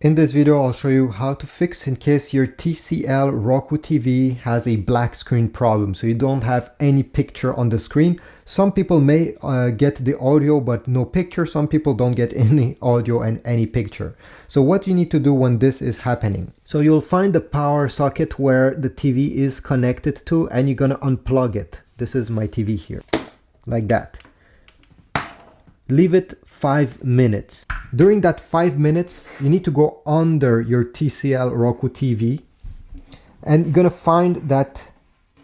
In this video, I'll show you how to fix in case your TCL Roku TV has a black screen problem, so you don't have any picture on the screen. Some people may get the audio but no picture. Some people don't get any audio and any picture. So what you need to do when this is happening? So you'll find the power socket where the TV is connected to, and you're gonna unplug it. This is my TV here, like that. Leave it 5 minutes. During that 5 minutes, you need to go under your TCL Roku TV, and you're gonna find that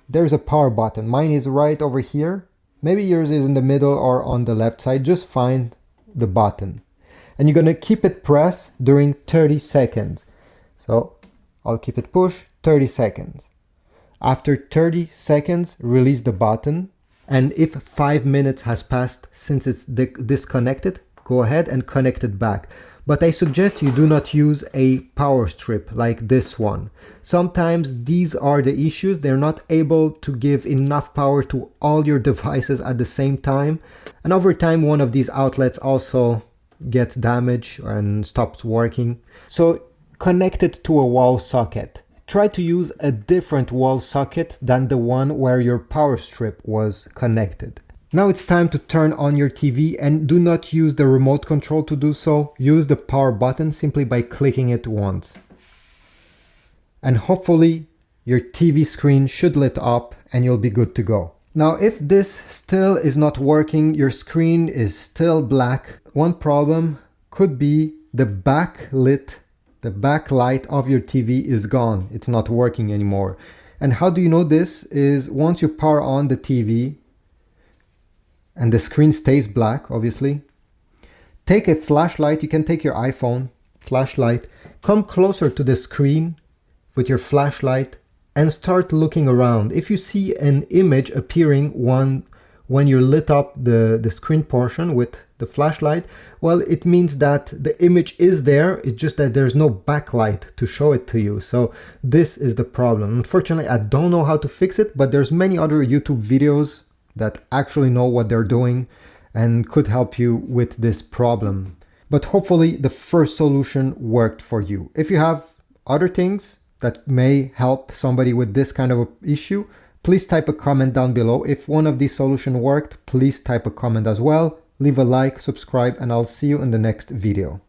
there's a power button. Mine is right over here. Maybe yours is in the middle or on the left side. Just find the button. And you're gonna keep it pressed during 30 seconds. So I'll keep it pushed 30 seconds. After 30 seconds, release the button. And if 5 minutes has passed since it's disconnected, go ahead and connect it back. But I suggest you do not use a power strip like this one. Sometimes these are the issues. They're not able to give enough power to all your devices at the same time. And over time, one of these outlets also gets damaged and stops working. So connect it to a wall socket. Try to use a different wall socket than the one where your power strip was connected. Now it's time to turn on your TV, and do not use the remote control to do so. Use the power button simply by clicking it once. And hopefully your TV screen should lit up and you'll be good to go. Now if this still is not working, your screen is still black, one problem could be the backlight of your TV is gone. It's not working anymore. And how do you know this? Is once you power on the TV and the screen stays black, obviously, take a flashlight. You can take your iPhone flashlight, come closer to the screen with your flashlight and start looking around. If you see an image appearing when you lit up the screen portion with the flashlight, well, it means that the image is there. It's just that there's no backlight to show it to you. So this is the problem. Unfortunately, I don't know how to fix it, but there's many other YouTube videos that actually know what they're doing and could help you with this problem. But hopefully the first solution worked for you. If you have other things that may help somebody with this kind of issue, please type a comment down below. If one of these solutions worked, please type a comment as well. Leave a like, subscribe, and I'll see you in the next video.